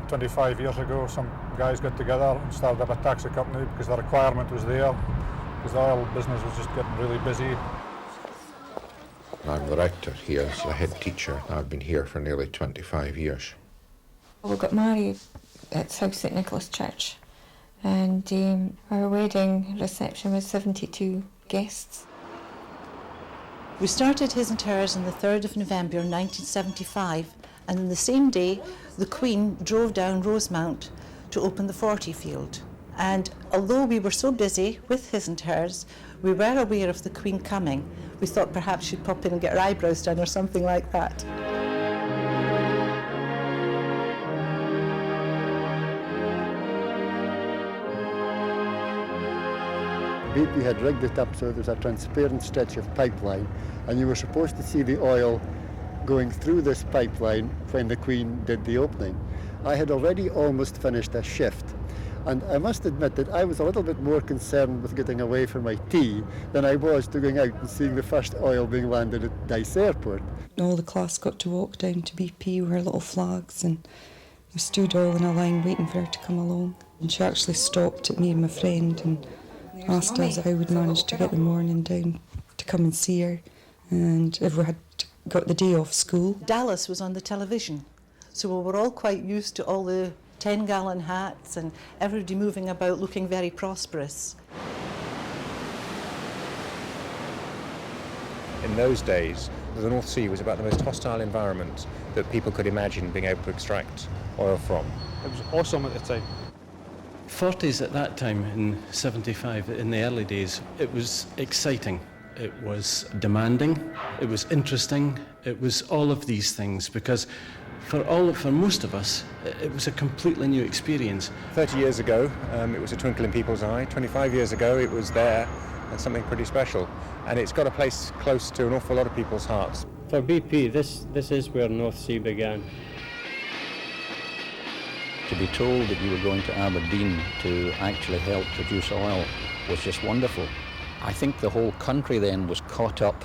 25 years ago, some guys got together and started up a taxi company because the requirement was there, because the oil business was just getting really busy. I'm the rector here, so a head teacher. I've been here for nearly 25 years. We got married at South St Nicholas Church, and our wedding reception was 72 guests. We started his and hers on the 3rd of November 1975, and on the same day the Queen drove down Rosemount to open the 40 field. And although we were so busy with his and hers, we were aware of the Queen coming. We thought perhaps she'd pop in and get her eyebrows done or something like that. BP had rigged it up so there was a transparent stretch of pipeline, and you were supposed to see the oil going through this pipeline when the Queen did the opening. I had already almost finished a shift, and I must admit that I was a little bit more concerned with getting away for my tea than I was to going out and seeing the first oil being landed at Dice Airport. All the class got to walk down to BP with her little flags, and we stood all in a line waiting for her to come along. And she actually stopped at me and my friend and asked us how we'd managed to get the morning down to come and see her, and if we had got the day off school. Dallas was on the television, so we were all quite used to all the 10-gallon hats and everybody moving about looking very prosperous. In those days, the North Sea was about the most hostile environment that people could imagine being able to extract oil from. It was awesome at the time. Forties at that time, in 75, in the early days, it was exciting. It was demanding, it was interesting, it was all of these things, because for most of us, it was a completely new experience. 30 years ago, it was a twinkle in people's eye. 25 years ago, it was there, and something pretty special. And it's got a place close to an awful lot of people's hearts. For BP, this is where North Sea began. To be told that you were going to Aberdeen to actually help produce oil was just wonderful. I think the whole country then was caught up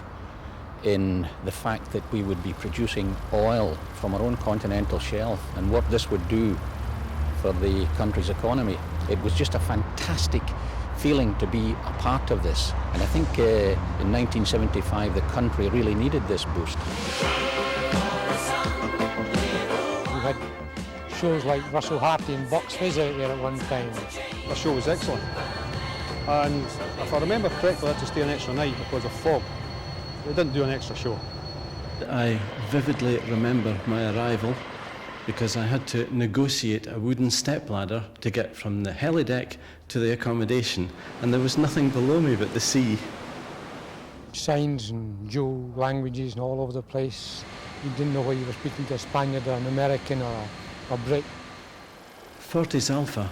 in the fact that we would be producing oil from our own continental shelf and what this would do for the country's economy. It was just a fantastic feeling to be a part of this. And I think in 1975 the country really needed this boost. We had shows like Russell Harty and Bucks Fizz out there at one time. The show was excellent. And if I remember correctly, I had to stay an extra night because of fog. They didn't do an extra show. I vividly remember my arrival because I had to negotiate a wooden stepladder to get from the helideck to the accommodation, and there was nothing below me but the sea. Signs and dual languages and all over the place. You didn't know whether you were speaking to a Spaniard or an American or a Brit. Forties Alpha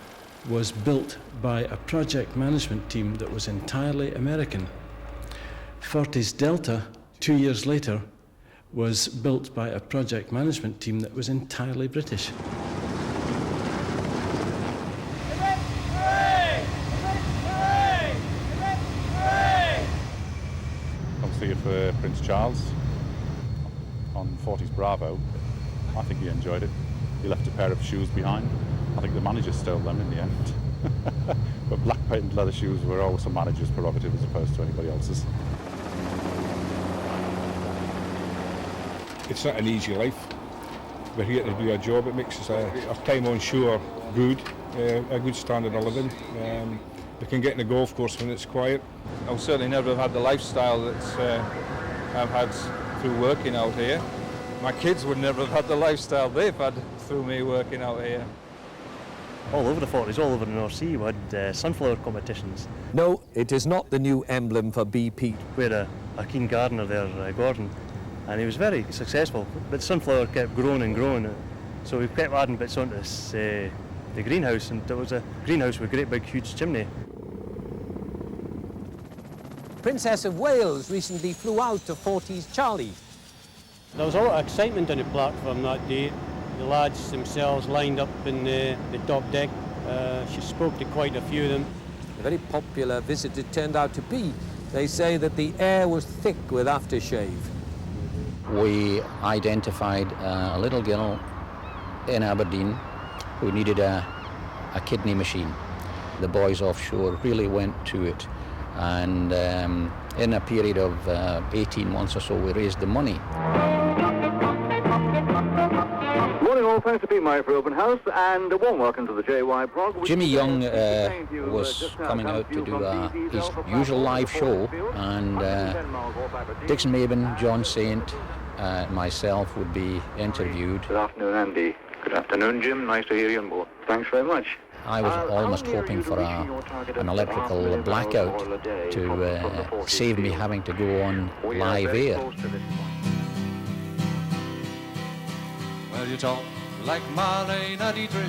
was built by a project management team that was entirely American. Forties Delta, 2 years later, was built by a project management team that was entirely British. Obviously for Prince Charles on Forties Bravo, I think he enjoyed it. He left a pair of shoes behind. I think the manager stole them in the end. But black patent leather shoes were always a manager's prerogative as opposed to anybody else's. It's not an easy life. We're here to do our job. It makes us our time on shore good, a good standard of living. We can get in the golf course when it's quiet. I'll certainly never have had the lifestyle that I've had through working out here. My kids would never have had the lifestyle they've had through me working out here. All over the Forties, all over the North Sea, we had sunflower competitions. No, it is not the new emblem for BP. We had a keen gardener there, Gordon, and he was very successful. But the sunflower kept growing and growing, so we kept adding bits onto this, the greenhouse, and there was a greenhouse with a great big huge chimney. Princess of Wales recently flew out to Forties Charlie. There was a lot of excitement on the platform that day. The lads themselves lined up in the top deck. She spoke to quite a few of them. A very popular visit it turned out to be. They say that the air was thick with aftershave. We identified a little girl in Aberdeen who needed a kidney machine. The boys offshore really went to it, and in a period of 18 months or so we raised the money. Morning all, thanks for being my for open house, and a warm welcome to the JY prog. Jimmy Young was coming out to do his usual live show, and Dixon Mabin, John Saint, myself would be interviewed. Good afternoon, Andy. Good afternoon, Jim. Nice to hear you on board. Thanks very much. I was almost hoping for an electrical blackout to save me having to go on live air. Well, you talk like Marlene and Dietrich,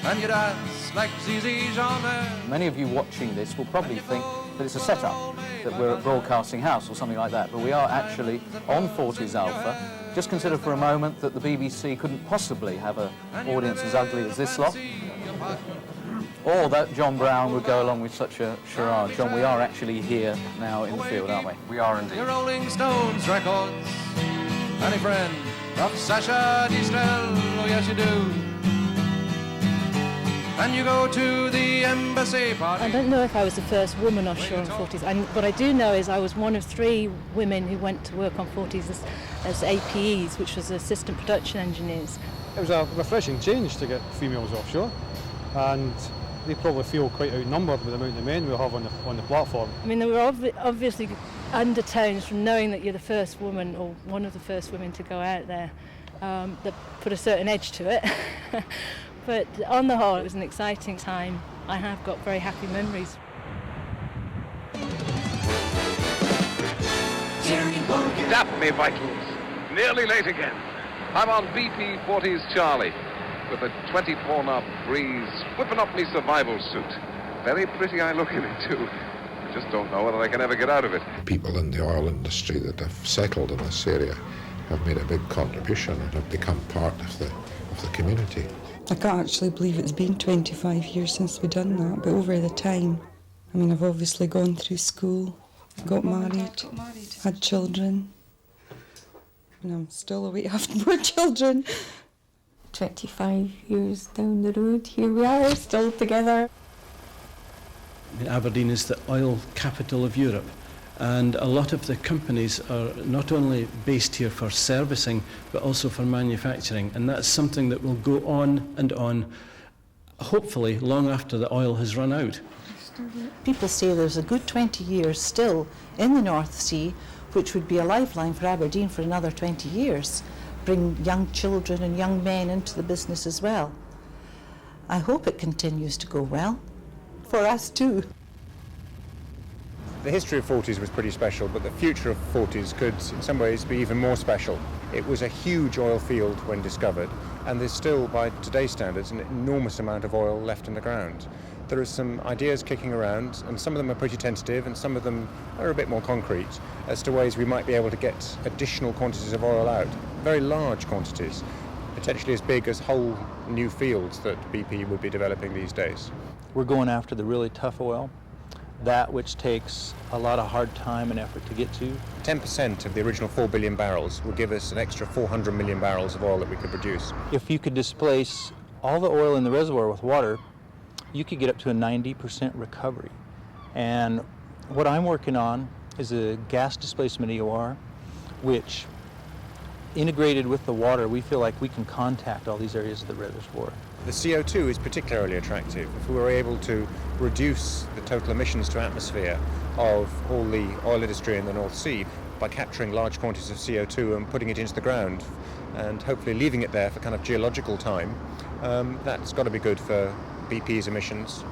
and you dance like Zizi Jeanmaire. Many of you watching this will probably think that it's a setup, that we're at Broadcasting House or something like that, but we are actually on Forties Alpha. Just consider for a moment that the BBC couldn't possibly have an audience as ugly as this lot, or that John Brown would go along with such a charade. John, we are actually here now in the field, aren't we? We are indeed. Your Rolling Stones records, any friend of Sasha Distel? Oh yes you do. And you go to the embassy party. I don't know if I was the first woman offshore on Forties. What I do know is I was one of 3 women who went to work on Forties as APEs, which was assistant production engineers. It was a refreshing change to get females offshore, and they probably feel quite outnumbered with the amount of men we have on the platform. I mean, there were obviously undertones from knowing that you're the first woman, or one of the first women to go out there, that put a certain edge to it. But on the whole, it was an exciting time. I have got very happy memories. Dap me, Vitals. Nearly late again. I'm on BP 40's Charlie with a 24-knot breeze whipping up me survival suit. Very pretty I look in it, too. I just don't know whether I can ever get out of it. People in the oil industry that have settled in this area have made a big contribution and have become part of the community. I can't actually believe it's been 25 years since we've done that, but over the time, I mean, I've obviously gone through school, got married, had children, and I'm still away having more children. 25 years down the road, here we are, still together. Aberdeen is the oil capital of Europe, and a lot of the companies are not only based here for servicing but also for manufacturing, and that's something that will go on and on, hopefully long after the oil has run out. People say there's a good 20 years still in the North Sea, which would be a lifeline for Aberdeen for another 20 years, bring young children and young men into the business as well. I hope it continues to go well, for us too. The history of Forties was pretty special, but the future of Forties could in some ways be even more special. It was a huge oil field when discovered, and there's still, by today's standards, an enormous amount of oil left in the ground. There are some ideas kicking around, and some of them are pretty tentative, and some of them are a bit more concrete, as to ways we might be able to get additional quantities of oil out. Very large quantities, potentially as big as whole new fields that BP would be developing these days. We're going after the really tough oil, that which takes a lot of hard time and effort to get to. 10% of the original 4 billion barrels will give us an extra 400 million barrels of oil that we could produce. If you could displace all the oil in the reservoir with water, you could get up to a 90% recovery. And what I'm working on is a gas displacement EOR, which integrated with the water, we feel like we can contact all these areas of the reservoir. The CO2 is particularly attractive. If we were able to reduce the total emissions to atmosphere of all the oil industry in the North Sea by capturing large quantities of CO2 and putting it into the ground and hopefully leaving it there for kind of geological time, that's got to be good for BP's emissions,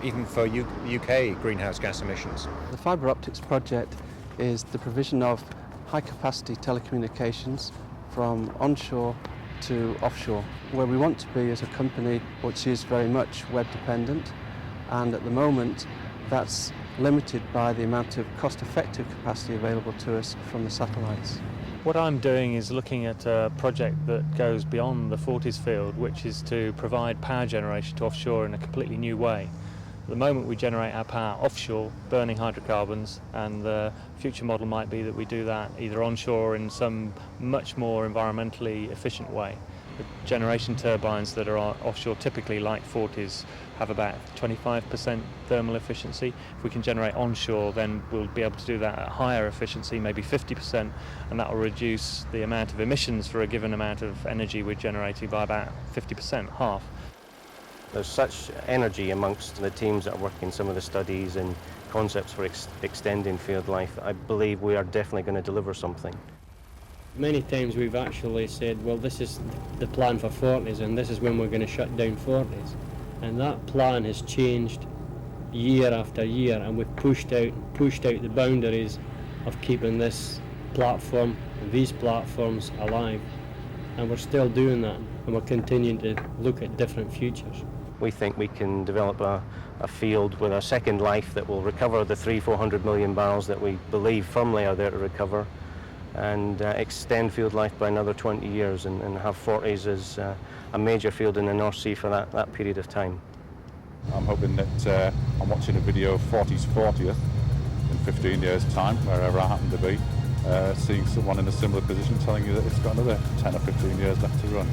even for UK greenhouse gas emissions. The fibre optics project is the provision of high-capacity telecommunications from onshore to offshore, where we want to be as a company which is very much web-dependent, and at the moment that's limited by the amount of cost-effective capacity available to us from the satellites. What I'm doing is looking at a project that goes beyond the Forties field, which is to provide power generation to offshore in a completely new way. At the moment we generate our power offshore, burning hydrocarbons, and the future model might be that we do that either onshore or in some much more environmentally efficient way. The generation turbines that are offshore, typically like Forties, have about 25% thermal efficiency. If we can generate onshore, then we'll be able to do that at higher efficiency, maybe 50%, and that will reduce the amount of emissions for a given amount of energy we're generating by about 50%, half. There's such energy amongst the teams that are working some of the studies and concepts for extending field life. I believe we are definitely going to deliver something. Many times we've actually said, well, this is the plan for Forties and this is when we're going to shut down Forties. And that plan has changed year after year, and we've pushed out the boundaries of keeping this platform, these platforms alive. And we're still doing that, and we're continuing to look at different futures. We think we can develop a field with a second life that will recover the 300-400 million barrels that we believe firmly are there to recover, and extend field life by another 20 years and have Forties as a major field in the North Sea for that period of time. I'm hoping that I'm watching a video of Forties 40th in 15 years' time, wherever I happen to be, seeing someone in a similar position telling you that it's got another 10 or 15 years left to run.